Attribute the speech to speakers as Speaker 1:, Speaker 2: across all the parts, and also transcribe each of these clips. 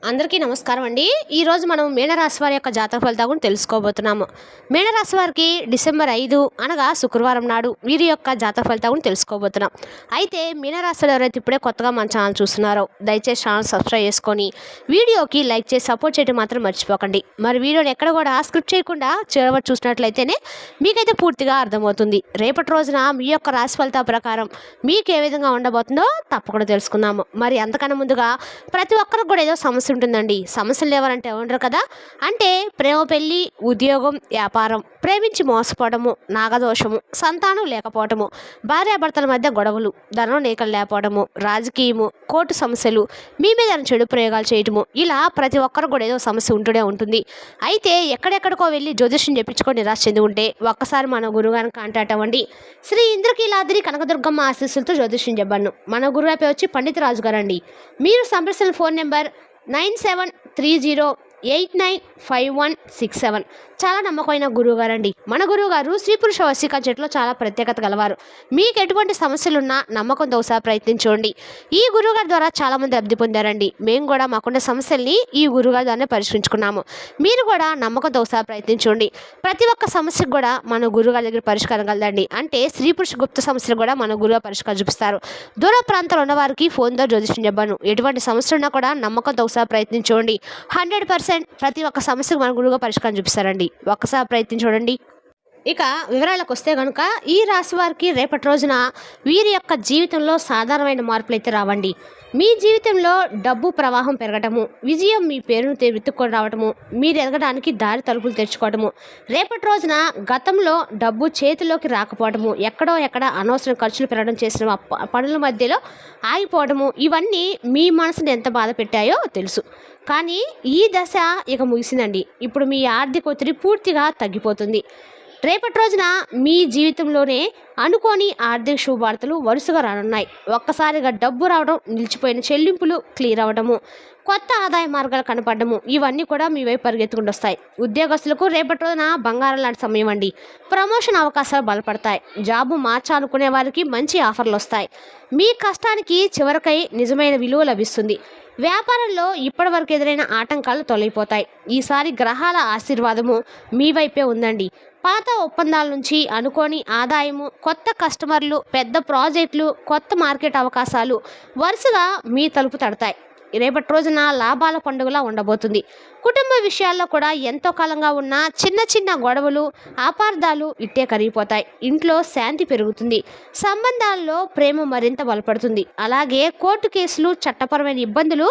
Speaker 1: అందరికీ నమస్కారం అండి. ఈరోజు మనం మీనరాశి వారి యొక్క జాతక ఫలితాలను గురించి తెలుసుకోబోతున్నాము. మీనరాశి వారికి డిసెంబర్ 5 అనగా శుక్రవారం నాడు వీరి యొక్క జాతక ఫలితాలను గురించి తెలుసుకోబోతున్నాం. అయితే మీనరాశిలో ఎవరైతే ఇప్పుడే కొత్తగా మన ఛానల్ చూస్తున్నారో దయచేసి ఛానల్ సబ్స్క్రైబ్ చేసుకొని వీడియోకి లైక్ చేసి సపోర్ట్ చేయడం మాత్రం మర్చిపోకండి. మరి వీడియోని ఎక్కడ కూడా స్క్రిప్ట్ చేయకుండా చివరి చూసినట్లయితేనే మీకైతే పూర్తిగా అర్థమవుతుంది. రేపటి రోజున మీ యొక్క రాశి ఫలితాల ప్రకారం మీకు ఏ విధంగా ఉండబోతుందో తప్పకుండా తెలుసుకుందాము. మరి అంతకన్నా ముందుగా ప్రతి ఒక్కరికి కూడా ఏదో సమస్య ఉంటుందండి. సమస్యలు ఎవరంటే ఉండరు కదా. అంటే ప్రేమ, పెళ్లి, ఉద్యోగం, వ్యాపారం, ప్రేమించి మోసపోవడము, నాగదోషము, సంతానం లేకపోవడము, భార్యాభర్తల మధ్య గొడవలు, ధనం నీకలు లేకపోవడము, రాజకీయము, కోర్టు సమస్యలు, మీ మీద చెడు ప్రయోగాలు చేయటము, ఇలా ప్రతి ఒక్కరు కూడా ఏదో సమస్య ఉంటూనే ఉంటుంది. అయితే ఎక్కడెక్కడికో వెళ్ళి జ్యోతిష్యం చెప్పించుకొని నిరాశ చెంది ఉంటే ఒక్కసారి మన గురుగారిని కాంటాక్ట్ అవ్వండి. శ్రీ ఇంద్రకీలాద్రి కనకదుర్గమ్మ ఆశీస్సులతో జ్యోతిష్యం చెప్పాను. మన గురువు పేరు వచ్చి పండిత రాజు గారు అండి. మీరు సంప్రదించిన ఫోన్ నెంబర్ 9730895167. చాలా నమ్మకమైన గురువు గారండి. మన గురువు గారు స్త్రీ పురుష వశీకరణ చెట్లో చాలా ప్రత్యేకత గలవారు. మీకు ఎటువంటి సమస్యలున్నా నమ్మకంతో ఒకసారి ప్రయత్నించండి. ఈ గురువుగారి ద్వారా చాలామంది లబ్ధి పొందారండి. మేము కూడా మాకున్న సమస్యల్ని ఈ గురువుగారి ద్వారానే పరిష్కరించుకున్నాము. మీరు కూడా నమ్మకంతో ఒకసారి ప్రయత్నించండి. ప్రతి ఒక్క సమస్యకు కూడా మన గురువుగారి దగ్గర పరిష్కారం కలదండి. అంటే స్త్రీ పురుష గుప్త సమస్యలు కూడా మన గురువు పరిష్కారం చూపిస్తారు. దూర ప్రాంతాలు ఉన్నవారికి ఫోన్తో జ్యోతిష్యం చెప్పాను. ఎటువంటి సమస్యలున్నా కూడా నమ్మకంతో ఒకసారి ప్రయత్నించండి. 100% ప్రతి ఒక్క సమస్యకు మన గురువుగా పరిష్కారం చూపిస్తారండి. ఒక్కసారి ప్రయత్నించండి. ఇక వివరాలకు వస్తే కనుక ఈ రాశి వారికి రేపటి రోజున వీరి యొక్క జీవితంలో సాధారణమైన మార్పులు అయితే రావండి. మీ జీవితంలో డబ్బు ప్రవాహం పెరగటము, విజయం మీ పేరును వెతుక్కొని రావటము, మీరు ఎదగడానికి దారి తలుపులు తెచ్చుకోవటము, రేపటి రోజున గతంలో డబ్బు చేతిలోకి రాకపోవడము, ఎక్కడ అనవసరం ఖర్చులు పెరగడం చేసిన పనుల మధ్యలో ఆగిపోవడము, ఇవన్నీ మీ మనసుని ఎంత బాధ పెట్టాయో తెలుసు. కానీ ఈ దశ ఇక ముగిసిందండి. ఇప్పుడు మీ ఆర్థిక ఒత్తిడి పూర్తిగా తగ్గిపోతుంది. రేపటి రోజున మీ జీవితంలోనే అనుకోని ఆర్థిక శుభవార్తలు వరుసగా రానున్నాయి. ఒక్కసారిగా డబ్బు రావడం, నిలిచిపోయిన చెల్లింపులు క్లియర్ అవ్వడము, కొత్త ఆదాయ మార్గాలు కనపడము, ఇవన్నీ కూడా మీ వైపు పరిగెత్తుకుంటూ వస్తాయి. ఉద్యోగస్తులకు రేపటి రోజున బంగారం లాంటి సమయం అండి. ప్రమోషన్ అవకాశాలు బలపడతాయి. జాబు మార్చాలనుకునే వారికి మంచి ఆఫర్లు వస్తాయి. మీ కష్టానికి చివరికై నిజమైన విలువ లభిస్తుంది. వ్యాపారంలో ఇప్పటివరకు ఎదురైన ఆటంకాలు తొలగిపోతాయి. ఈసారి గ్రహాల ఆశీర్వాదము మీ వైపే ఉందండి. పాత ఒప్పందాల నుంచి అనుకోని ఆదాయము, కొత్త కస్టమర్లు, పెద్ద ప్రాజెక్టులు, కొత్త మార్కెట్ అవకాశాలు వరుసగా మీ తలుపు తడతాయి. రేపటి రోజున లాభాల పండుగలా ఉండబోతుంది. కుటుంబ విషయాల్లో కూడా ఎంతో కాలంగా ఉన్న చిన్న గొడవలు, అపార్థాలు ఇట్టే కరిగిపోతాయి. ఇంట్లో శాంతి పెరుగుతుంది. సంబంధాల్లో ప్రేమ మరింత బలపడుతుంది. అలాగే కోర్టు కేసులు, చట్టపరమైన ఇబ్బందులు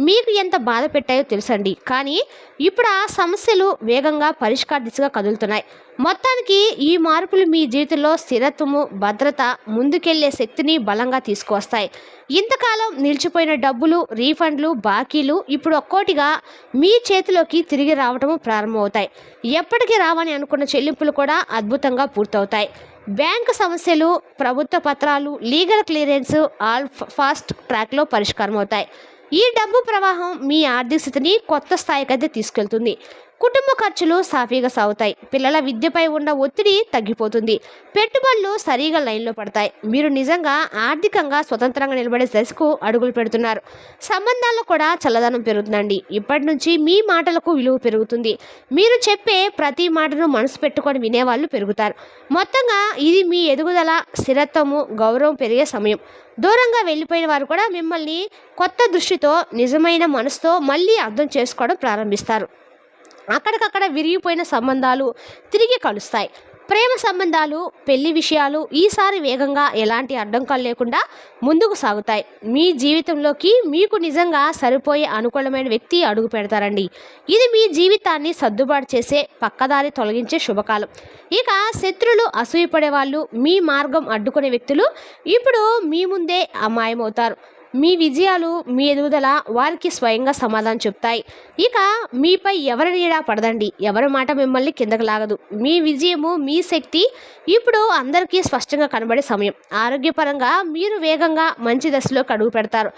Speaker 1: మీకు ఎంత బాధ పెట్టాయో తెలుసండి. కానీ ఇప్పుడు ఆ సమస్యలు వేగంగా పరిష్కార దిశగా కదులుతున్నాయి. మొత్తానికి ఈ మార్పులు మీ జీవితంలో స్థిరత్వము, భద్రత, ముందుకెళ్లే శక్తిని బలంగా తీసుకువస్తాయి. ఇంతకాలం నిలిచిపోయిన డబ్బులు, రీఫండ్లు, బాకీలు ఇప్పుడు ఒక్కోటిగా మీ చేతిలోకి తిరిగి రావటము ప్రారంభమవుతాయి. ఎప్పటికీ రావని అనుకున్న చెల్లింపులు కూడా అద్భుతంగా పూర్తవుతాయి. బ్యాంకు సమస్యలు, ప్రభుత్వ పత్రాలు, లీగల్ క్లియరెన్స్ ఆల్ ఫాస్ట్ ట్రాక్లో పరిష్కారం అవుతాయి. ఈ డబ్బు ప్రవాహం మీ ఆర్థిక స్థితిని కొత్త స్థాయికైతే తీసుకెళ్తుంది. కుటుంబ ఖర్చులు సాఫీగా సాగుతాయి. పిల్లల విద్యపై ఉన్న ఒత్తిడి తగ్గిపోతుంది. పెట్టుబడులు సరిగా లైన్లో పడతాయి. మీరు నిజంగా ఆర్థికంగా స్వతంత్రంగా నిలబడే దశకు అడుగులు పెడుతున్నారు. సంబంధాల్లో కూడా చల్లదనం పెరుగుతుందండి. ఇప్పటి నుంచి మీ మాటలకు విలువ పెరుగుతుంది. మీరు చెప్పే ప్రతి మాటను మనసు పెట్టుకొని వినేవాళ్ళు పెరుగుతారు. మొత్తంగా ఇది మీ ఎదుగుదల, స్థిరత్వము, గౌరవం పెరిగే సమయం. దూరంగా వెళ్ళిపోయిన వారు కూడా మిమ్మల్ని కొత్త దృష్టితో, నిజమైన మనసుతో మళ్ళీ అర్థం చేసుకోవడం ప్రారంభిస్తారు. అక్కడికక్కడ విరిగిపోయిన సంబంధాలు తిరిగి కలుస్తాయి. ప్రేమ సంబంధాలు, పెళ్లి విషయాలు ఈసారి వేగంగా ఎలాంటి అడ్డంకాలు లేకుండా ముందుకు సాగుతాయి. మీ జీవితంలోకి మీకు నిజంగా సరిపోయే అనుకూలమైన వ్యక్తి అడుగు పెడతారండి. ఇది మీ జీవితాన్ని సర్దుబాటు చేసే, పక్కదారి తొలగించే శుభకాలం. ఇక శత్రులు, అసూయపడే వాళ్ళు, మీ మార్గం అడ్డుకునే వ్యక్తులు ఇప్పుడు మీ ముందే అమాయమవుతారు. మీ విజయాలు, మీ ఎదుగుదల వారికి స్వయంగా సమాధానం చెప్తాయి. ఇక మీపై ఎవరి నీడ పడదండి. ఎవరి మాట మిమ్మల్ని కిందకు లాగదు. మీ విజయము, మీ శక్తి ఇప్పుడు అందరికీ స్పష్టంగా కనబడే సమయం. ఆరోగ్యపరంగా మీరు వేగంగా మంచి దశలోకి అడుగు పెడతారు.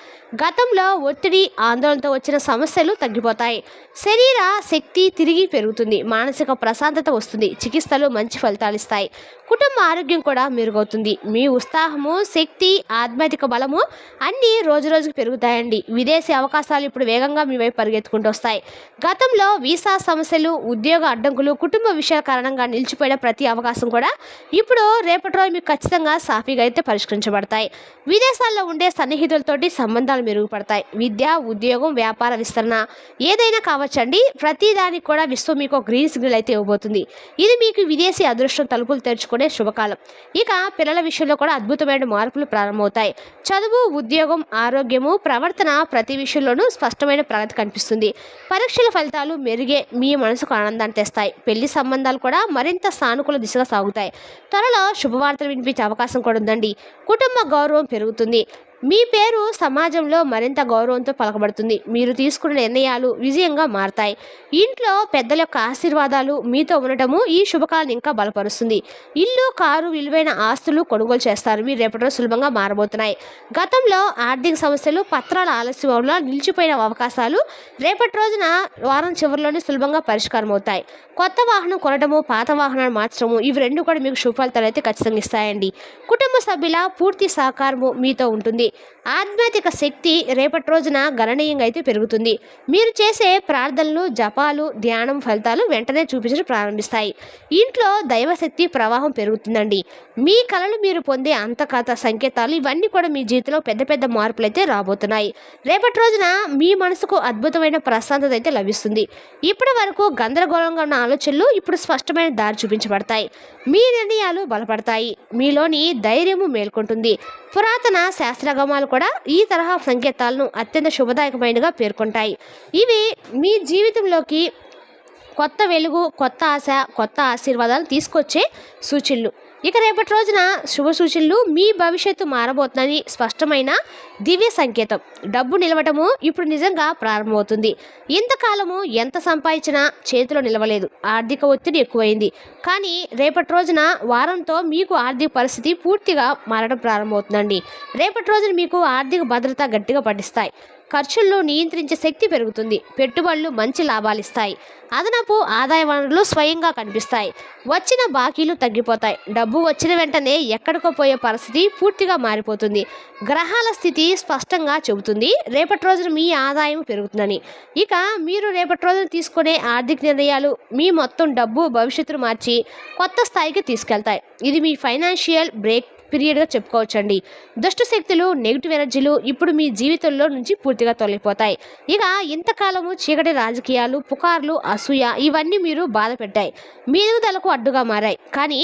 Speaker 1: గతంలో ఒత్తిడి, ఆందోళనతో వచ్చిన సమస్యలు తగ్గిపోతాయి. శరీర శక్తి తిరిగి పెరుగుతుంది. మానసిక ప్రశాంతత వస్తుంది. చికిత్సలు మంచి ఫలితాలు ఇస్తాయి. కుటుంబ ఆరోగ్యం కూడా మెరుగవుతుంది. మీ ఉత్సాహము, శక్తి, ఆధ్యాత్మిక బలము అన్నీ రోజు రోజుకి పెరుగుతాయండి. విదేశీ అవకాశాలు ఇప్పుడు వేగంగా మీ వైపు పరిగెత్తుకుంటూ వస్తాయి. గతంలో వీసా సమస్యలు, ఉద్యోగ అడ్డంకులు, కుటుంబ విషయాల కారణంగా నిలిచిపోయిన ప్రతి అవకాశం కూడా ఇప్పుడు రేపటి రోజు మీకు ఖచ్చితంగా సాఫీగా అయితే పరిష్కరించబడతాయి. విదేశాల్లో ఉండే సన్నిహితులతోటి సంబంధాలు మెరుగుపడతాయి. విద్య, ఉద్యోగం, వ్యాపార విస్తరణ ఏదైనా కావచ్చండి. ప్రతి దానికి కూడా విశ్వం మీకు ఒక గ్రీన్ సిగ్నల్ అయితే ఇవ్వబోతుంది. ఇది మీకు విదేశీ అదృష్టం తలుపులు తెరుచుకునే శుభకాలం. ఇక పిల్లల విషయంలో కూడా అద్భుతమైన మార్పులు ప్రారంభమవుతాయి. చదువు, ఉద్యోగం, ఆరోగ్యము, ప్రవర్తన ప్రతి విషయంలోనూ స్పష్టమైన ప్రగతి కనిపిస్తుంది. పరీక్షల ఫలితాలు మెరుగే మీ మనసుకు ఆనందాన్ని తెస్తాయి. పెళ్లి సంబంధాలు కూడా మరింత సానుకూల దిశగా సాగుతాయి. త్వరలో శుభవార్తలు వినిపించే అవకాశం కూడా ఉందండి. కుటుంబ గౌరవం పెరుగుతుంది. మీ పేరు సమాజంలో మరింత గౌరవంతో పలకబడుతుంది. మీరు తీసుకున్న నిర్ణయాలు విజయంగా మారతాయి. ఇంట్లో పెద్దల యొక్క ఆశీర్వాదాలు మీతో ఉండటము ఈ శుభకాలను ఇంకా బలపరుస్తుంది. ఇల్లు, కారు, విలువైన ఆస్తులు కొనుగోలు చేస్తారు. మీరు రేపటి రోజు సులభంగా మారబోతున్నాయి. గతంలో ఆర్థిక సమస్యలు, పత్రాల ఆలస్యం వల్ల నిలిచిపోయిన అవకాశాలు రేపటి రోజున వారం చివరిలోనే సులభంగా పరిష్కారం అవుతాయి. కొత్త వాహనం కొనటము, పాత వాహనాన్ని మార్చడము ఇవి రెండు కూడా మీకు శుభ ఫలితాలు అయితే ఖచ్చితంగా ఇస్తాయండి. కుటుంబ సభ్యుల పూర్తి సహకారము మీతో ఉంటుంది. ఆధ్యాత్మిక శక్తి రేపటి రోజున గణనీయంగా అయితే పెరుగుతుంది. మీరు చేసే ప్రార్థనలు, జపాలు, ధ్యానం ఫలితాలు వెంటనే చూపించడం ప్రారంభిస్తాయి. ఇంట్లో దైవశక్తి ప్రవాహం పెరుగుతుందండి. మీ కళలు మీరు పొందే అంతకథ సంకేతాలు ఇవన్నీ కూడా మీ జీవితంలో పెద్ద పెద్ద మార్పులు అయితే రాబోతున్నాయి. రేపటి రోజున మీ మనసుకు అద్భుతమైన ప్రశాంతత అయితే లభిస్తుంది. ఇప్పటి వరకు గందరగోళంగా ఉన్న ఆలోచనలు ఇప్పుడు స్పష్టమైన దారి చూపించబడతాయి. మీ నిర్ణయాలు బలపడతాయి. మీలోని ధైర్యము మేల్కొంటుంది. పురాతన శాస్త్రగమాలు కూడా ఈ తరహా సంకేతాలను అత్యంత శుభదాయకమైనగా పేర్కొంటాయి. ఇవి మీ జీవితంలోకి కొత్త వెలుగు, కొత్త ఆశ, కొత్త ఆశీర్వాదాలు తీసుకొచ్చే సూచనలు. ఇక రేపటి రోజున శుభ సూచనలు మీ భవిష్యత్తు మారబోతుందని స్పష్టమైన దివ్య సంకేతం. డబ్బు నిలవటము ఇప్పుడు నిజంగా ప్రారంభమవుతుంది. ఇంతకాలము ఎంత సంపాదించినా చేతిలో నిలవలేదు. ఆర్థిక ఒత్తిడి ఎక్కువైంది. కానీ రేపటి రోజున వారంతో మీకు ఆర్థిక పరిస్థితి పూర్తిగా మారడం ప్రారంభమవుతుందండి. రేపటి రోజున మీకు ఆర్థిక భద్రత గట్టిగా పట్టిస్తాయి. ఖర్చులను నియంత్రించే శక్తి పెరుగుతుంది. పెట్టుబడులు మంచి లాభాలు ఇస్తాయి. అదనపు ఆదాయ వనరులు స్వయంగా కనిపిస్తాయి. వచ్చిన బాకీలు తగ్గిపోతాయి. డబ్బు వచ్చిన వెంటనే ఎక్కడికో పోయే పరిస్థితి పూర్తిగా మారిపోతుంది. గ్రహాల స్థితి స్పష్టంగా చెబుతుంది రేపటి రోజున మీ ఆదాయం పెరుగుతుందని. ఇక మీరు రేపటి రోజున తీసుకునే ఆర్థిక నిర్ణయాలు మీ మొత్తం డబ్బు భవిష్యత్తును మార్చి కొత్త స్థాయికి తీసుకెళ్తాయి. ఇది మీ ఫైనాన్షియల్ బ్రేక్ పీరియడ్గా చెప్పుకోవచ్చండి. దుష్ట శక్తులు, నెగిటివ్ ఎనర్జీలు ఇప్పుడు మీ జీవితంలో నుంచి పూర్తిగా తొలగిపోతాయి. ఇక ఇంతకాలము చీకటి రాజకీయాలు, పుకార్లు, అసూయ ఇవన్నీ మీరు బాధ పెట్టాయి. మీ ఎదుగుదలకు అడ్డుగా మారాయి. కానీ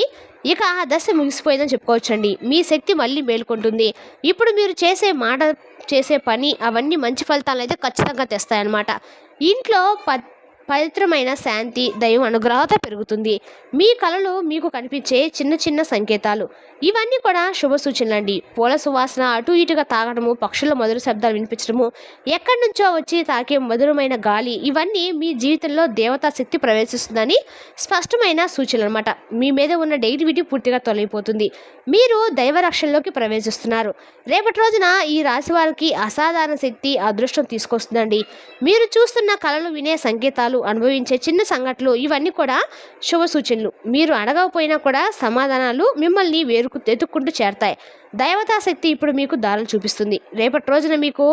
Speaker 1: ఇక ఆ దశ ముగిసిపోయిందని చెప్పుకోవచ్చండి. మీ శక్తి మళ్ళీ మేల్కొంటుంది. ఇప్పుడు మీరు చేసే పని అవన్నీ మంచి ఫలితాలను అయితే ఖచ్చితంగా తెస్తాయన్నమాట. ఇంట్లో పవిత్రమైన శాంతి, దైవ అనుగ్రహత పెరుగుతుంది. మీ కళలు మీకు కనిపించే చిన్న చిన్న సంకేతాలు ఇవన్నీ కూడా శుభ సూచనలండి. పూల సువాసన అటు ఇటుగా తాగడము, పక్షుల మధుర శబ్దాలు వినిపించడము, ఎక్కడి నుంచో వచ్చి తాకే మధురమైన గాలి ఇవన్నీ మీ జీవితంలో దేవతా శక్తి ప్రవేశిస్తుందని స్పష్టమైన సూచనలు అనమాట. మీ మీద ఉన్న నెగిటివిటీ పూర్తిగా తొలగిపోతుంది. మీరు దైవ రక్షణలోకి ప్రవేశిస్తున్నారు. రేపటి రోజున ఈ రాశి వారికి అసాధారణ శక్తి, అదృష్టం తీసుకొస్తుందండి. మీరు చూస్తున్న కళలు, వినే సంకేతాలు, అనుభవించే చిన్న సంఘటనలు ఇవన్నీ కూడా శుభ సూచనలు. మీరు అడగకపోయినా కూడా సమాధానాలు మిమ్మల్ని ఎత్తుక్కుంటూ చేరతాయి. దైవతా శక్తి ఇప్పుడు మీకు దారులు చూపిస్తుంది. రేపటి రోజున మీకు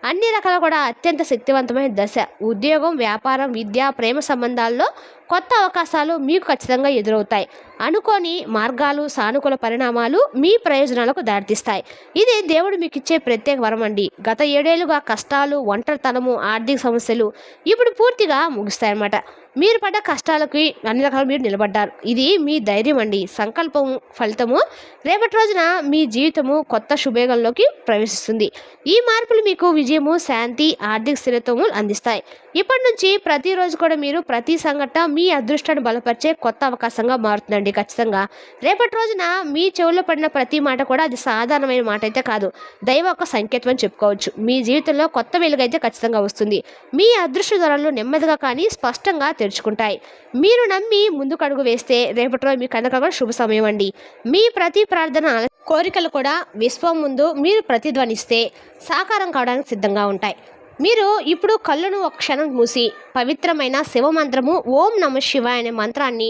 Speaker 1: అన్ని రకాల కూడా అత్యంత శక్తివంతమైన దశ. ఉద్యోగం, వ్యాపారం, విద్య, ప్రేమ సంబంధాల్లో కొత్త అవకాశాలు మీకు ఖచ్చితంగా ఎదురవుతాయి. అనుకోని మార్గాలు, సానుకూల పరిణామాలు మీ ప్రయోజనాలకు దారితీస్తాయి. ఇది దేవుడు మీకు ఇచ్చే ప్రత్యేక వరం అండి. గత 7 ఏళ్లుగా కష్టాలు, ఒంటరితనము, ఆర్థిక సమస్యలు ఇప్పుడు పూర్తిగా ముగుస్తాయన్నమాట. మీరు పడ్డ కష్టాలకి అన్ని రకాలు మీరు నిలబడ్డారు. ఇది మీ ధైర్యం అండి. సంకల్పం ఫలితము రేపటి రోజున మీ జీవితము కొత్త శుభేగంలోకి ప్రవేశిస్తుంది. ఈ మార్పులు మీకు విజయము, శాంతి, ఆర్థిక స్థిరత్వము అందిస్తాయి. ఇప్పటి నుంచి ప్రతిరోజు కూడా మీరు ప్రతి సంఘటన మీ అదృష్టాన్ని బలపరిచే కొత్త అవకాశంగా మారుతుందండి. ఖచ్చితంగా రేపటి రోజున మీ చెవుల్లో పడిన ప్రతి మాట కూడా అది సాధారణమైన మాట అయితే కాదు, దైవ ఒక సంకేతం అని చెప్పుకోవచ్చు. మీ జీవితంలో కొత్త వెలుగైతే ఖచ్చితంగా వస్తుంది. మీ అదృష్ట ధరలు నెమ్మదిగా కానీ స్పష్టంగా తెరుచుకుంటాయి. మీరు నమ్మి ముందుకు అడుగు వేస్తే రేపటి రోజు మీ కనుక శుభ సమయం అండి. మీ ప్రతి ప్రార్థన, కోరికలు కూడా విశ్వం ముందు మీరు ప్రతిధ్వనిస్తే సాకారం కావడానికి సిద్ధంగా ఉంటాయి. మీరు ఇప్పుడు కళ్ళను ఒక క్షణం మూసి పవిత్రమైన శివమంత్రము ఓం నమ శివాయ అనే మంత్రాన్ని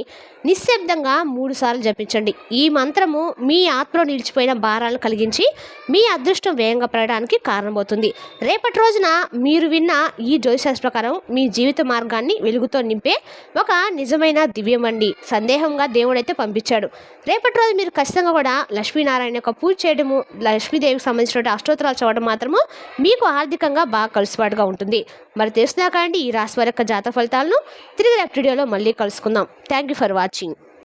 Speaker 1: నిశ్శబ్దంగా 3 సార్లు జపించండి. ఈ మంత్రము మీ ఆత్మలో నిలిచిపోయిన భారాలను కలిగించి మీ అదృష్టం వేగంగా పెరగడానికి కారణమవుతుంది. రేపటి రోజున మీరు విన్న ఈ జ్యోతిషాస్త్ర ప్రకారం మీ జీవిత మార్గాన్ని వెలుగుతో నింపే ఒక నిజమైన దివ్యమండి సందేహంగా దేవుడైతే పంపించాడు. రేపటి రోజు మీరు ఖచ్చితంగా కూడా లక్ష్మీనారాయణ యొక్క పూజ చేయడము, లక్ష్మీదేవికి సంబంధించిన అష్టోత్తరాలు చదవడం మాత్రము మీకు ఆర్థికంగా బాగా కలుసుబాటుగా ఉంటుంది. మరి తెలుసునా కాండి ఈ రాశి వారి యొక్క జాతక ఫలితాలను తిరిగి రేపటి వీడియోలో మళ్ళీ కలుసుకుందాం. Thank you for watching.